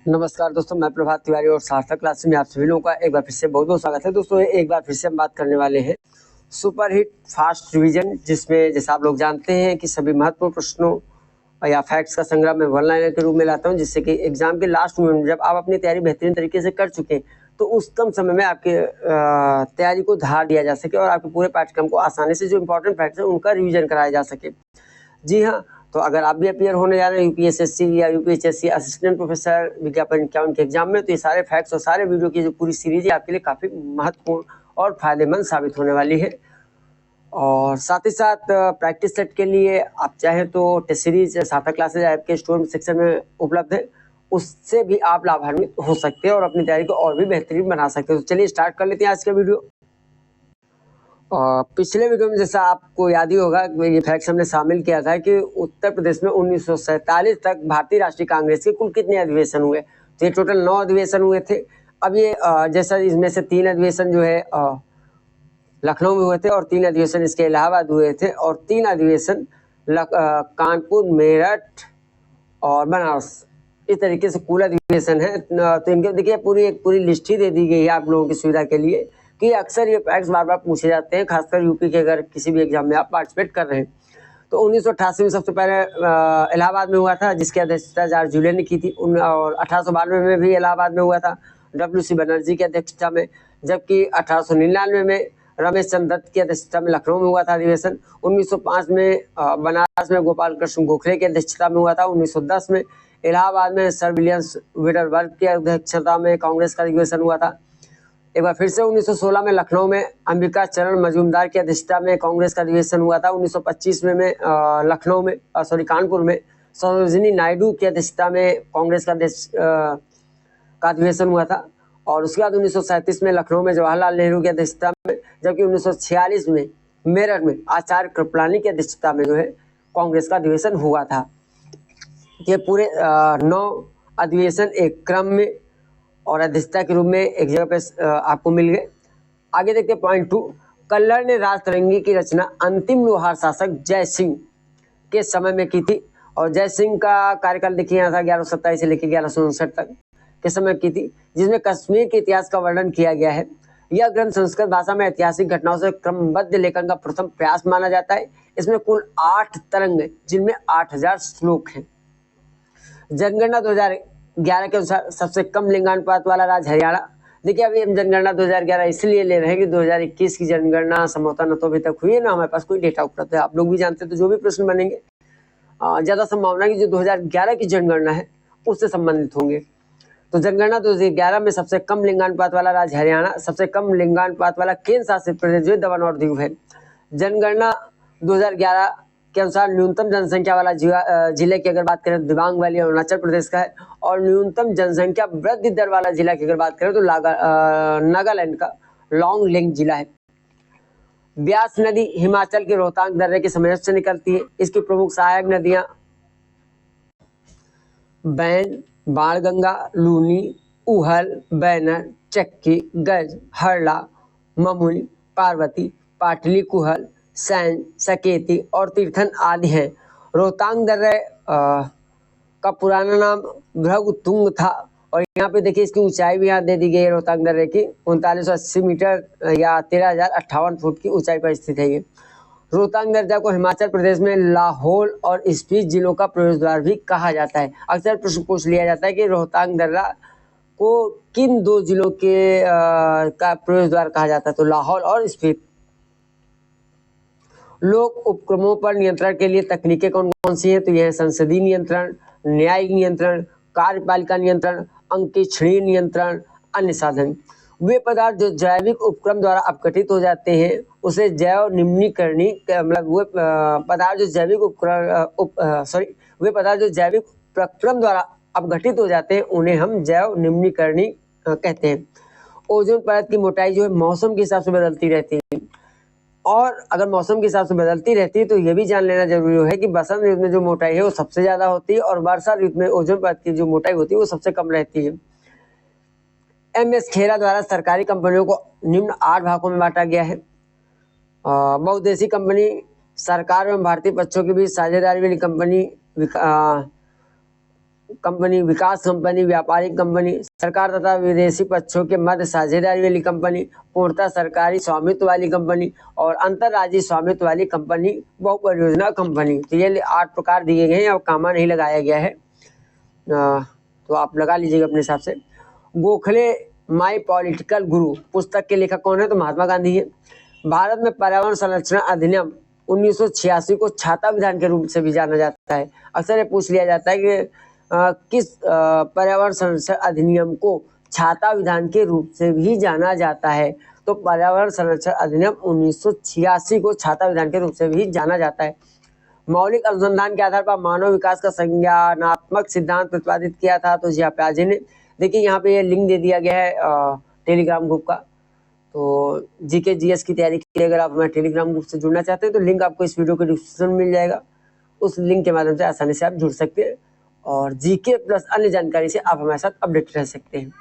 नमस्कार दोस्तों, मैं प्रभात तिवारी और सार्थक क्लासेस में आप सभी लोगों का एक बार फिर से बहुत बहुत स्वागत है। दोस्तों एक बार फिर से हम बात करने वाले हैं सुपरहिट फास्ट रिवीजन, जिसमें जैसा आप लोग जानते हैं कि सभी महत्वपूर्ण प्रश्नों या फैक्ट्स का संग्रह मैं वन लाइनर के रूप में लाता हूं, जिससे कि एग्जाम के लास्ट में जब आप अपनी तैयारी बेहतरीन तरीके से कर चुके हैं तो उस कम समय में आपके तैयारी को धार दिया जा सके और आपके पूरे पाठ्यक्रम को आसानी से जो इंपॉर्टेंट फैक्ट्स हैं उनका रिविजन कराया जा सके। जी हाँ, तो अगर आप भी अपीयर होने जा रहे हैं यूपीएसएससी या यूपीएचएससी असिस्टेंट प्रोफेसर विज्ञापन इक्यावन के एग्जाम में, तो ये सारे फैक्ट्स और सारे वीडियो की जो पूरी सीरीज है आपके लिए काफ़ी महत्वपूर्ण और फायदेमंद साबित होने वाली है। और साथ ही साथ प्रैक्टिस सेट के लिए आप चाहें तो टेस्ट सीरीज सार्थक क्लासेज ऐप के स्टोर सेक्शन में उपलब्ध है, उससे भी आप लाभान्वित हो सकते हैं और अपनी तैयारी को और भी बेहतरीन बना सकते हैं। तो चलिए स्टार्ट कर लेते हैं आज का वीडियो। पिछले वीडियो में जैसा आपको याद ही होगा, ये फैक्ट हमने शामिल किया था कि उत्तर प्रदेश में 1947 तक भारतीय राष्ट्रीय कांग्रेस के कुल कितने अधिवेशन हुए। तो ये टोटल 9 अधिवेशन हुए थे। अब ये जैसा इसमें से 3 अधिवेशन जो है लखनऊ में हुए थे और 3 अधिवेशन इसके इलाहाबाद हुए थे और 3 अधिवेशन कानपुर, मेरठ और बनारस, इस तरीके से कुल अधिवेशन है। तो इनके देखिए पूरी लिस्ट ही दे दी गई है आप लोगों की सुविधा के लिए कि अक्सर ये फैक्ट्स बार बार पूछे जाते हैं, खासकर यूपी के अगर किसी भी एग्जाम में आप पार्टिसिपेट कर रहे हैं। तो 1988 में सबसे पहले इलाहाबाद में हुआ था, जिसकी अध्यक्षता जॉर्ज जूलियन ने की थी। और 1892 में भी इलाहाबाद में हुआ था WC बनर्जी की अध्यक्षता में, जबकि 1899 में रमेश चंद्र दत्त की अध्यक्षता में लखनऊ में हुआ था अधिवेशन। 1905 में बनारस में गोपाल कृष्ण गोखले की अध्यक्षता में हुआ था। 1910 में इलाहाबाद में सर विलियम्स विडरबर्ग की अध्यक्षता में कांग्रेस का अधिवेशन हुआ था। एक बार फिर से 1916 में लखनऊ में अंबिका चरण मजूमदार की अध्यक्षता में कांग्रेस का अधिवेशन हुआ था। 1925 में लखनऊ में कानपुर में सरोजिनी नायडू की अध्यक्षता में कांग्रेस का अधिवेशन हुआ था। और उसके बाद 1937 में लखनऊ में जवाहरलाल नेहरू की अध्यक्षता में, जबकि 1946 में मेरठ में आचार्य कृपलानी की अध्यक्षता में जो है कांग्रेस का अधिवेशन हुआ था। ये पूरे 9 अधिवेशन एक क्रम में और अध्यक्षता के रूप में एक जगह पे आपको मिल गए। आगे देखते पॉइंट 2, कल्लर ने राजतरंगी की रचना अंतिम लोहार शासक जय सिंह के समय में की थी। और जय सिंह का कार्यकाल देखिए यहाँ था 1127 से लेकर 1159 तक के समय की थी, जिसमें कश्मीर के इतिहास का वर्णन किया गया है। यह ग्रंथ संस्कृत भाषा में ऐतिहासिक घटनाओं से क्रमबद्ध लेखन का प्रथम प्रयास माना जाता है। इसमें कुल 8 तरंग है, जिनमें 8000 श्लोक हैं। जनगणना 2011 के अनुसार सबसे कम लिंगानुपात वाला राज्य हरियाणा। देखिए अभी हम जनगणना 2011 इसलिए ले रहे हैं कि 2021 की जनगणना संभवतः न तो अभी तक हुई है, ना हमारे पास कोई डेटा उपलब्ध है। आप लोग भी जानते हैं, तो जो भी प्रश्न बनेंगे ज्यादा संभावना की जो 2011 की जनगणना है उससे संबंधित होंगे। तो जनगणना 2011 में सबसे कम लिंगानुपात वाला राज्य हरियाणा, सबसे कम लिंगानुपात वाला केंद्र शासित प्रदेश जो दमन और दीव है। जनगणना 2011 के अनुसार न्यूनतम जनसंख्या वाला जिले की अगर बात करें तो दिबांग वैली अरुणाचल प्रदेश का है, और न्यूनतम जनसंख्या वृद्धि दर वाला जिला की अगर बात करें तो नागालैंड का लॉन्गलेंग जिला है। ब्यास नदी हिमाचल के रोहतांग दर्रे के समीप से निकलती है। इसकी प्रमुख सहायक नदियां बैन, बाणगंगा, लूनी, उहल, बैनर, चक्की, गज, हरला, ममुनी, पार्वती, पाटली कुहल, सैन, सकेती और तीर्थन आदि हैं। रोहतांग दर्रे का पुराना नाम भृगुतुंग था। और यहाँ पे देखिए इसकी ऊंचाई भी यहाँ दे दी गई है रोहतांग दर्रे की 3980 मीटर या 13,058 फुट की ऊंचाई पर स्थित है ये। रोहतांग दर्रा को हिमाचल प्रदेश में लाहौल और स्पीति जिलों का प्रवेश द्वार भी कहा जाता है। अक्सर प्रश्न पूछ लिया जाता है कि रोहतांग दर्रा को किन 2 जिलों के का प्रवेश द्वार कहा जाता है, तो लाहौल और स्पीति। लोक उपक्रमों पर नियंत्रण के लिए तकनीकें कौन कौन सी हैं, तो यह संसदीय नियंत्रण, न्यायिक नियंत्रण, कार्यपालिका नियंत्रण, अंकेक्षणीय नियंत्रण, अन्य साधन। वे पदार्थ जो जैविक उपक्रम द्वारा अपघटित हो जाते हैं उसे जैव निम्नीकरणी, मतलब वे पदार्थ जो जैविक प्रक्रम द्वारा अपघटित हो जाते हैं उन्हें हम जैव निम्नीकरणी कहते हैं। ओजोन परत की मोटाई जो है मौसम के हिसाब से बदलती रहती है, और अगर मौसम के हिसाब से बदलती रहती है तो ये भी जान लेना जरूरी है कि बसंत ऋतु में जो मोटाई है वो सबसे ज्यादा होती है और वर्षा ऋतु में ओजोन परत की जो मोटाई होती है वो सबसे कम रहती है। MS खेरा द्वारा सरकारी कंपनियों को निम्न 8 भागों में बांटा गया है। बहुउद्देशीय कंपनी, सरकार एवं भारतीय पक्षों के बीच साझेदारी वाली कंपनी, कंपनी, विकास कंपनी, व्यापारिक कंपनी, सरकार तथा विदेशी पक्षों के मध्य साझेदारी वाली कंपनी, पूर्णतः सरकारी स्वामित्व वाली कंपनी और अंतरराज्यीय स्वामित्व वाली कंपनी, बहुपरियोजना कंपनी। तो ये 8 प्रकार दिए गए हैं और कामा नहीं लगाया गया है, तो आप लगा लीजिएगा अपने हिसाब से। गोखले माई पॉलिटिकल गुरु पुस्तक के लेखक कौन है? तो महात्मा गांधी है। भारत में पर्यावरण संरक्षण अधिनियम 1986 को छाता विधान के रूप से भी जाना जाता है। अक्सर ये पूछ लिया जाता है कि किस पर्यावरण संरक्षण अधिनियम को छाता विधान के रूप से भी जाना जाता है? तो पर्यावरण संरक्षण अधिनियम 1986 को छाता विधान के रूप से भी जाना जाता है। मौलिक अनुसंधान के आधार पर मानव विकास का संज्ञानात्मक सिद्धांत प्रतिपादित किया था तो जिया प्याजे ने। देखिए यहाँ पे ये लिंक दे दिया गया है टेलीग्राम ग्रुप का। तो जीके जीएस की तैयारी के लिए अगर आप हमारे टेलीग्राम ग्रुप से जुड़ना चाहते हैं तो लिंक आपको इस वीडियो के डिस्क्रिप्शन में मिल जाएगा। उस लिंक के माध्यम से आसानी से आप जुड़ सकते हैं और जीके प्लस अन्य जानकारी से आप हमारे साथ अपडेट रह सकते हैं।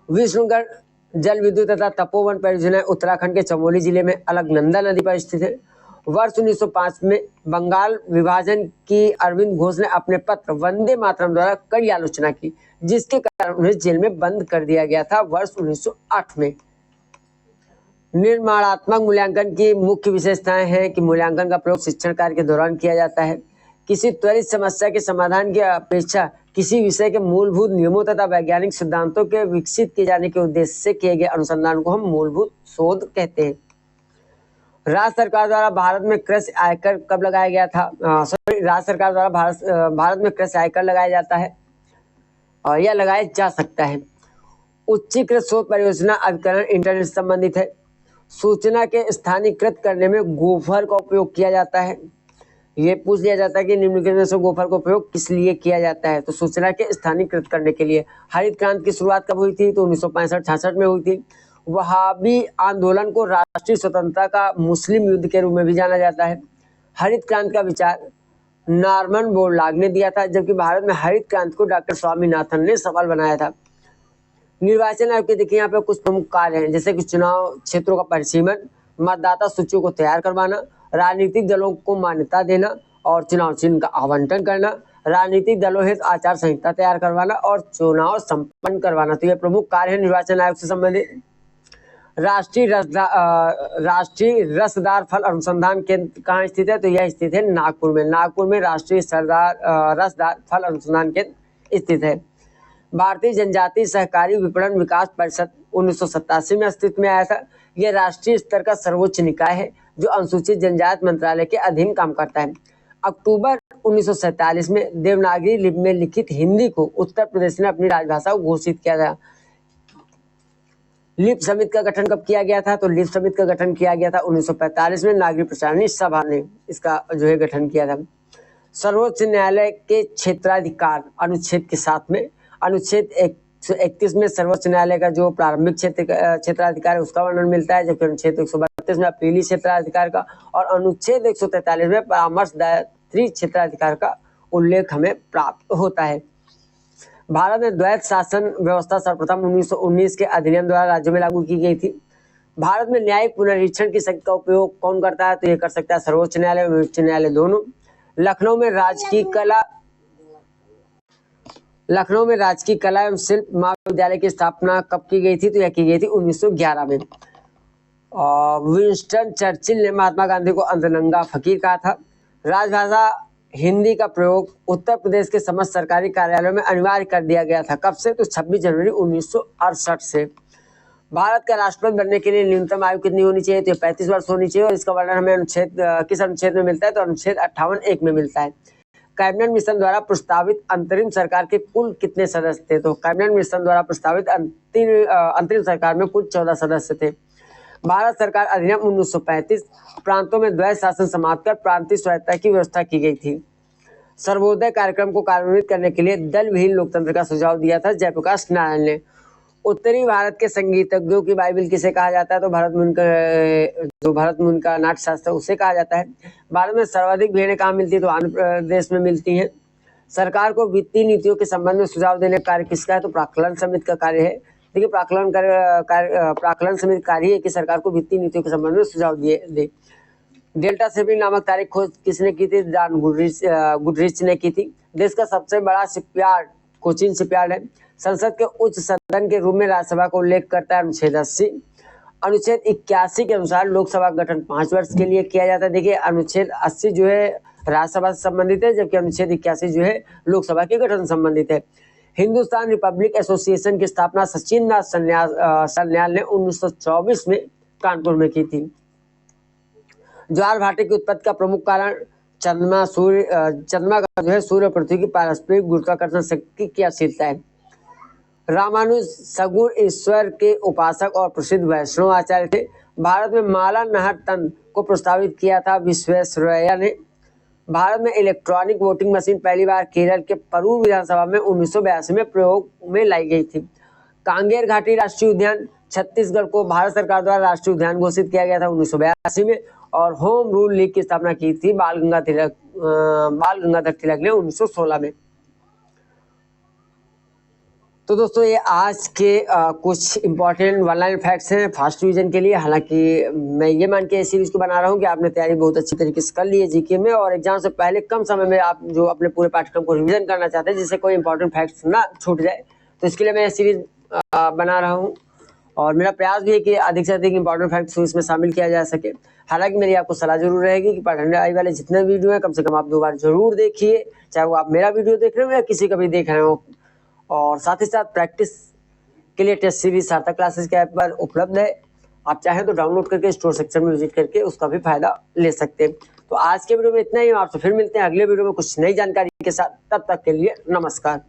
विष्णुगढ़ जल विद्युत तथा तपोवन परियोजना उत्तराखंड के चमोली जिले में अलकनंदा नदी पर स्थित है। वर्ष 1905 में बंगाल विभाजन की अरविंद घोष ने अपने पत्र वंदे मातरम द्वारा कड़ी आलोचना की, जिसके कारण उन्हें जेल में बंद कर दिया गया था वर्ष 1908 में। निर्माणात्मक मूल्यांकन की मुख्य विशेषताएं हैं कि मूल्यांकन का प्रयोग शिक्षण कार्य के दौरान किया जाता है। किसी त्वरित समस्या के समाधान की अपेक्षा किसी विषय के मूलभूत नियमों तथा वैज्ञानिक सिद्धांतों के विकसित किए जाने के उद्देश्य से किए गए अनुसंधान को हम मूलभूत शोध कहते हैं। राज्य सरकार द्वारा भारत में कृषि आयकर कब लगाया गया था? राज्य सरकार द्वारा भारत में कृषि आयकर लगाया जाता है और यह लगाया जा सकता है। उच्चीकृत शोध परियोजना अभिकरण इंटरनेट से संबंधित है। सूचना के स्थानीयकृत करने में गोफर का उपयोग किया जाता है। ये पूछ लिया जाता है कि निम्नलिखित में से गोफर का उपयोग किस लिए किया जाता है? तो सूचना के स्थानीयकृत करने के लिए। हरित क्रांति की शुरुआत कब हुई थी? तो 1965-66 में हुई थी। वहाबी आंदोलन को राष्ट्रीय स्वतंत्रता का मुस्लिम युद्ध के रूप में भी जाना जाता है। हरित क्रांति का विचार नॉर्मन बोरलॉग ने दिया था, जबकि भारत में हरित क्रांति को डॉक्टर स्वामीनाथन ने सफल बनाया था। निर्वाचन आयोग के देखिए यहाँ पे कुछ प्रमुख कार्य हैं, जैसे कि चुनाव क्षेत्रों का परिसीमन, मतदाता सूचियों को तैयार करवाना, राजनीतिक दलों को मान्यता देना और चुनाव चिन्ह का आवंटन करना, राजनीतिक दलों हेतु आचार संहिता तैयार करवाना और चुनाव संपन्न करवाना। तो ये प्रमुख कार्य है निर्वाचन आयोग से संबंधित। राष्ट्रीय रसदार फल अनुसंधान केंद्र कहाँ स्थित है? तो यह स्थित है नागपुर में। नागपुर में राष्ट्रीय रसदार फल अनुसंधान केंद्र स्थित है। भारतीय जनजातीय सहकारी विपणन विकास परिषद 1987 में अस्तित्व में आया था। यह राष्ट्रीय स्तर का सर्वोच्च निकाय है जो अनुसूचित जनजाति मंत्रालय के अधीन काम करता है। अक्टूबर 1947 में देवनागरी लिपि में लिखित हिंदी को उत्तर प्रदेश ने अपनी राजभाषा घोषित किया था। लिप समिति का गठन कब किया गया था? तो लिप समिति का गठन किया गया था 1945 में। नागरिक प्रसारणी सभा ने इसका जो है गठन किया था। सर्वोच्च न्यायालय के क्षेत्राधिकार अनुच्छेद के साथ में अनुच्छेद 131 में सर्वोच्च न्यायालय का जो प्रारंभिक क्षेत्राधिकार है उसका वर्णन मिलता है, जबकि अनुच्छेद 132 में अपीली क्षेत्राधिकार का और अनुच्छेद 143 में परामर्शदात्री क्षेत्राधिकार का उल्लेख हमें प्राप्त होता है। भारत में द्वैत शासन व्यवस्था सर्वप्रथम 1919 के अधिनियम द्वारा राज्यों में लागू की गई थी। भारत में न्यायिक पुनरीक्षण की शक्ति का उपयोग कौन करता है? तो ये कर सकता है सर्वोच्च न्यायालय और उच्च न्यायालय दोनों। लखनऊ में राजकीय कला एवं शिल्प महाविद्यालय की स्थापना कब की गई थी? तो यह की गई थी 1911 में। विंस्टन चर्चिल ने महात्मा गांधी को अंतरंगा फकीर कहा था। राजभाषा हिंदी का प्रयोग उत्तर प्रदेश के समस्त सरकारी कार्यालयों में अनिवार्य कर दिया गया था। कब से? तो 26 जनवरी 1968 से। भारत का राष्ट्रपति बनने के लिए न्यूनतम आयु कितनी होनी चाहिए? तो 35 वर्ष होनी चाहिए और इसका वर्णन हमें किस अनुच्छेद में मिलता है? तो अनुच्छेद 58(1) में मिलता है। कैबिनेट मिशन द्वारा प्रस्तावित अंतरिम सरकार के कुल कितने सदस्य थे? तो कैबिनेट मिशन द्वारा प्रस्तावित अंतरिम सरकार में कुल 14 सदस्य थे। भारत सरकार अधिनियम 1935 प्रांतों में द्वैत शासन समाप्त कर प्रांतीय स्वायत्तता की व्यवस्था की गई थी। सर्वोदय कार्यक्रम को कार्यान्वित करने के लिए दल विहीन लोकतंत्र का सुझाव दिया था जयप्रकाश नारायण ने। उत्तरी भारत के संगीतज्ञों की बाइबिल किसे कहा जाता है? तो भरत मुनि का नाट्य शास्त्र उसे कहा जाता है। भारत में सर्वाधिक भेड़ें कहाँ मिलती है? तो आंध्र प्रदेश में मिलती हैं। सरकार को वित्तीय नीतियों के संबंध में सुझाव देने का कार्य किसका है? तो प्राक्कलन समिति का कार्य है। देखिए प्राक्कलन समिति कार्य है कि सरकार को वित्तीय नीतियों के संबंध में सुझाव दे। डेल्टा शिपिंग नामक तारीख खोज किसने की थी? जॉन गुडरिच ने की थी। देश का सबसे बड़ा शिपयार्ड कोचीन शिपयार्ड है। संसद के उच्च सदन के रूप में राज्यसभा को उल्लेख करता है अनुच्छेद 80। अनुच्छेद 81 के अनुसार लोकसभा का गठन 5 वर्ष के लिए किया जाता है। देखिए अनुच्छेद 80 जो है राज्यसभा से संबंधित है, जबकि अनुच्छेद 81 जो है लोकसभा के गठन से संबंधित है। हिंदुस्तान रिपब्लिक एसोसिएशन की स्थापना सचिंद्र सन्याल ने 1924 में कानपुर में की थी। ज्वार भाटे की उत्पत्ति का प्रमुख कारण चंद्रमा का जो है सूर्य और पृथ्वी की पारस्परिक गुरुत्वाकर्षण शक्ति की क्रियाशीलता है। रामानुज सगुण ईश्वर के उपासक और प्रसिद्ध वैष्णव आचार्य थे। भारत में माला नहर तंत्र को प्रस्तावित किया था विश्वेश्वरैया ने। भारत में इलेक्ट्रॉनिक वोटिंग मशीन पहली बार केरल के परूर विधानसभा में 1982 में प्रयोग में लाई गई थी। कांगेर घाटी राष्ट्रीय उद्यान छत्तीसगढ़ को भारत सरकार द्वारा राष्ट्रीय उद्यान घोषित किया गया था 1982 में, और होम रूल लीग की स्थापना की थी बाल गंगाधर तिलक ने 1916 में। तो दोस्तों ये आज के कुछ इंपॉर्टेंट वन लाइन फैक्ट्स हैं फर्स्ट डिवीजन के लिए। हालांकि मैं ये मान के इस सीरीज को बना रहा हूँ कि आपने तैयारी बहुत अच्छी तरीके से कर ली है जीके में, और एग्जाम से पहले कम समय में आप जो अपने पूरे पाठ्यक्रम को रिवीजन करना चाहते हैं जिससे कोई इंपॉर्टेंट फैक्ट्स ना छूट जाए, तो इसके लिए मैं ये सीरीज बना रहा हूँ। और मेरा प्रयास भी है कि अधिक से अधिक इंपॉर्टेंट फैक्ट्स इसमें शामिल किया जा सके। हालांकि मेरी आपको सलाह जरूर रहेगी कि पढ़ने आई वाले जितने वीडियो हैं कम से कम आप 2 बार जरूर देखिए, चाहे वो आप मेरा वीडियो देख रहे हो या किसी का भी देख रहे हो। और साथ ही साथ प्रैक्टिस के लिए टेस्ट सीरीज सार्थक क्लासेस के ऐप पर उपलब्ध है। आप चाहें तो डाउनलोड करके स्टोर सेक्शन में विजिट करके उसका भी फायदा ले सकते हैं। तो आज के वीडियो में इतना ही। आपसे फिर मिलते हैं अगले वीडियो में कुछ नई जानकारी के साथ। तब तक के लिए नमस्कार।